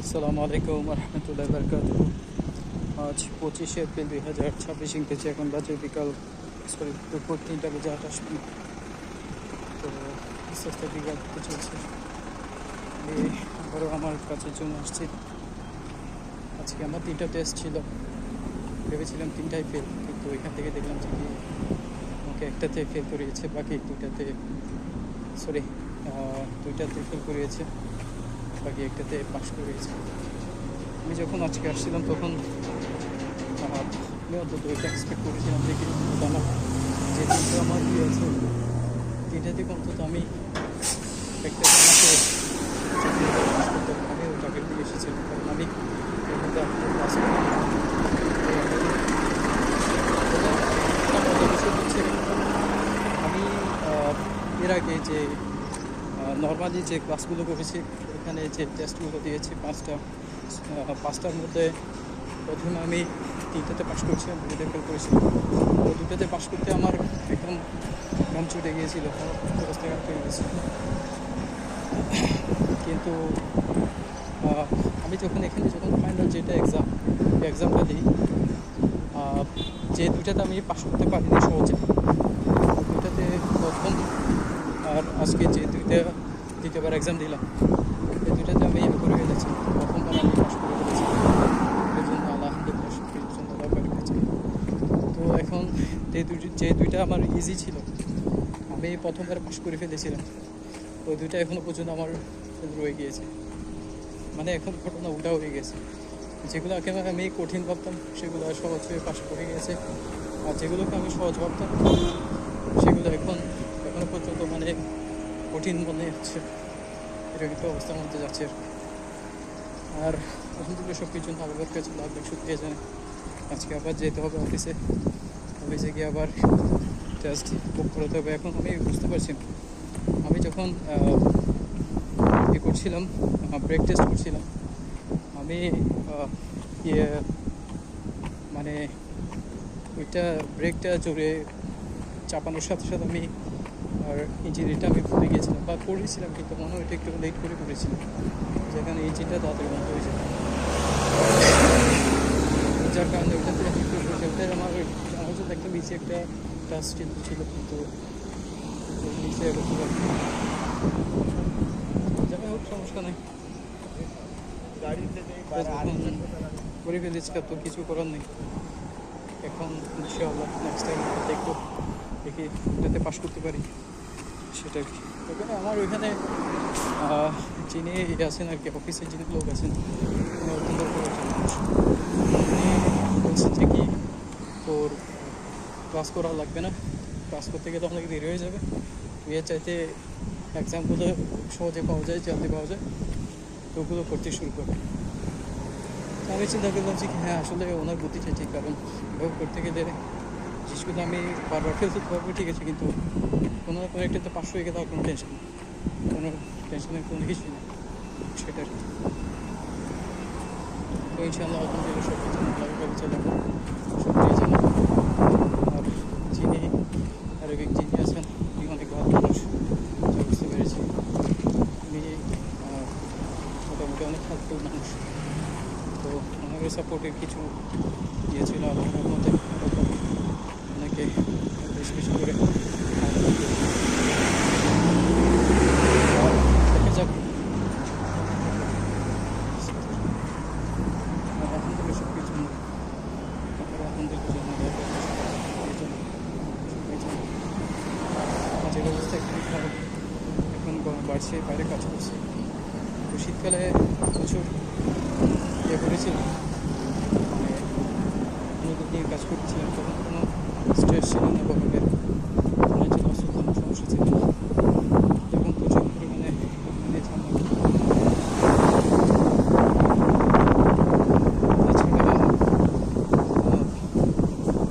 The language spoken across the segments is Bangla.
আসসালামু আলাইকুম রহমতুল্লাহ বরকাত। আজ 25শে এপ্রিল 2026 ইংরেজি। এখন বাজে বিকাল দুপুর 3:28। তো আস্তে আস্তে বিকাল হতে চলছে। আমি আবারও আমার কাছের জন্য আসছি। আজকে আমার 3টা টেস্ট ছিল, ভেবেছিলাম 3টাই ফেল, কিন্তু এখান থেকে দেখলাম যে কি আমাকে একটাতে ফেল করিয়েছে, বাকি দুইটাতে ফেল করিয়েছে, বাকি একটাতে পাস করিয়েছে। আমি যখন আজকে আসছিলাম তখন আমি অন্তত এটা এক্সপেক্ট করেছিলাম যে কি আমার যে তিনটা আমার ইয়ে আছে, তিনটা থেকে অন্তত আমি একটা আমাকে পাস করতে হবে। আমি ওই টার্গেট দিয়ে এসেছিলাম, কারণ আমি এর মধ্যে পাস করি। বিষয় হচ্ছে আমি এর আগে যে নর্মালি যে ক্লাসগুলো করেছি, এখানে যে টেস্টগুলো দিয়েছি পাঁচটার মধ্যে প্রথমে আমি 3টাতে পাস করেছিলাম, 2টাতে ফেল করেছিলাম। তো 2টাতে পাস করতে আমার একদম ঘাম ছুটে গিয়েছিল, অবস্থায় ঘাম পেয়ে গেছিল। কিন্তু আমি যখন ফাইনাল যেটা এক্সামটা দিই, যে 2টাতে আমি পাস করতে পারিনি সহজে, 2টাতে প্রথম আর আজকে যে দ্বিতীয়বার এক্সাম দিলাম, এই 2টাতে আমি করে ফেলেছি। প্রথমবার আমি পাস করে ফেলেছি, এই জন্য আলহামদুলিল্লাহ সবকিছুর জন্য দরকারি হয়েছে। তো এখন যে 2টা আমার ইজি ছিল, আমি প্রথমবার পাস করে ফেলেছিলাম, ওই 2টা এখনও পর্যন্ত আমার রয়ে গিয়েছে। মানে এখন ঘটনা উল্টা হয়ে গেছে। যেগুলো আমি কঠিন ভাবতাম সেগুলো সহজ হয়ে পাস করে গেছে, আর যেগুলোকে আমি সহজ ভাবতাম সেগুলো এখনও পর্যন্ত মানে কঠিন মনে হচ্ছে। এরকম একটা অবস্থার মধ্যে যাচ্ছে। আর আলহামদুলিল্লাহ সব কিছু আল্লাহর কাছে লাখ শুকরিয়া জানাই। আজকে আবার যেতে হবে অফিসে গিয়ে আবার টেস্ট বুক করতে হবে। এখন আমি বুঝতে পারছি না, আমি যখন করছিলাম, ব্রেক টেস্ট করছিলাম, আমি মানে ওইটা ব্রেকটা জোরে চাপানোর সাথে সাথে আমি আর ইঞ্জিনটা আমি ভুলে গিয়েছিলাম বা করেছিলাম, কিন্তু মনে হয় একটু লেট করে করেছিলাম, যেখানে ইঞ্জিনটা তাড়াতাড়ি বন্ধ হয়ে যায়, যার কারণে ওইটাতে আমার জন্য একটা নিচে একটা টাচ ছিল, কিন্তু নিচে যাই হোক সমস্যা নেই, করে ফেলেছি, তো কিছু করার নেই। এখন ইনশাআল্লাহ নেক্সট টাইম দেখি এটাতে পাস করতে পারি, সেটা কি। তবে আমার ওইখানে যিনি আছেন আর কি, অফিসের যিনি লোক আছেন, অত্যন্ত বড় একজন মানুষ। উনি বলছেন যে কি তোর ক্লাস করা লাগবে না, ক্লাস করতে গেলে অনেক দেরি হয়ে যাবে, তুই এর চাইতে এক্সামগুলো সহজে পাওয়া যায়, জানতে পাওয়া যায়, তো ওগুলো করতে শুরু করে। আমি চিন্তা করলাম যে হ্যাঁ, আসলে ওনার বুদ্ধিটা ঠিক, কারণ এভাবে করতে গেলে জিনিসগুলো আমি বারবার ফেলতে পারবো, ঠিক আছে, কিন্তু কোনো না কোনো একটাতে পাস হয়ে গেলে আর কোনো টেনশনের কোনো কিছুই নেই, সেটা আর কি। তো ইনশাআল্লাহ আলহামদুলিল্লাহ সব কিছু ভালোভাবে চলে সত্যি জানাবো। আর যিনি আরবিক যিনি আছেন, উনি অনেক ভালো মানুষ, যা বুঝতে পেরেছি। উনি মোটামুটি অনেক হেল্পফুল মানুষ। তো ওনাদের সাপোর্টের কিছু ছিল আল্লাহর মধ্যে, অনেকে বেশি বেশি করে দেখা যাক। আলহামদুলিল্লাহ সব কিছু কাজের অবস্থা একটু খারাপ, এখন গরম বাড়ছে, বাইরে কাজ করছে। তো শীতকালে প্রচুর করেছিলাম, মানে নদীর নিয়ে কাজ করছিলাম, তখন কোনো স্ট্রেস ছিল না, গরমের কোনো সমস্যা ছিল না। তখন প্রচুর পরিমাণে এছাড়া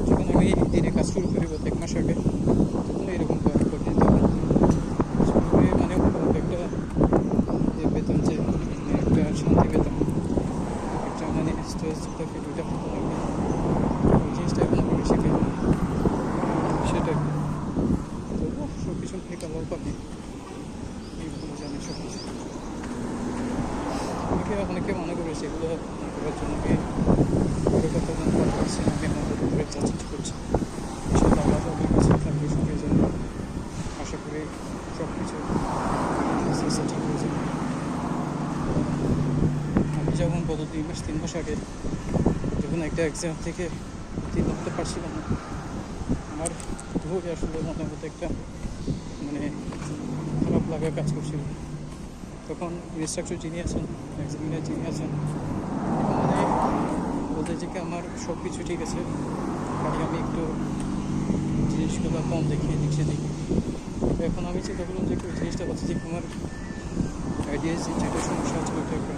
যখন আমি দিনে কাজ শুরু করি বলতে 1 মাস আগে, তখন এরকম কঠিন, তখন মানে একটা বেতন, যে একটা শান্তি বেতন, একটা মানে স্ট্রেস যেটা ফিল, ওইটা হতো না। ওই জিনিসটা এখন আমি বেশি ফিল করি, সেটা তো সব কিছু থেকে আল্লাহ পাবি, এই ভুল জানি সব কিছু। অনেকে মনে করেছে এগুলো করার জন্য আমি বড় কথা কথা বলছি না, আমি আমার উপরে যাচাই করছি। এসব আল্লাহ তাআলার কাছে থাকবে সঙ্গে জন্য আশা করি সব কিছু আস্তে আস্তে ঠিক হয়ে যাবে। আমি যেমন গত 2 মাস 3 মাস আগে যখন একটা এক্সাম থেকে উত্তীর্ণ হতে পারছিলাম না, আমার খুবই আসলে মনের মধ্যে একটা মানে খারাপ লাগা কাজ করছিল। তখন ইনস্ট্রাক্টর যিনি আছেন, এক্সামিনার যিনি আছেন, মানে বলতে যে কি আমার সব কিছু ঠিক আছে, খালি আমি একটু জিনিসগুলো কম দেখি, এদিক সেদিক। এখন আমি চিন্তা করলাম যে ওই জিনিসটা হচ্ছে যে আমার আইডিয়াস যেটা সমস্যা আছে ওইটা একটা,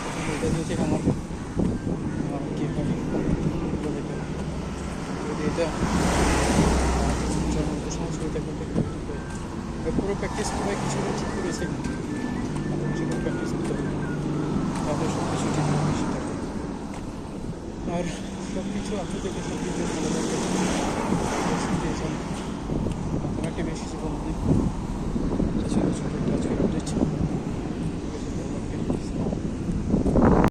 তখন ওইটা যদি আমার কী হয় বলে এটা, যদি এটা সমস্যা ওইটা করতে পুরো প্র্যাকটিস করে কিছু ঠিক করেছে, তারপর সেটা প্র্যাকটিস করতে হবে, তাহলে সব কিছু ঠিক হবে সেটা। আর সব কিছু আপনাদেরকে সব কিছু ভালো লাগবে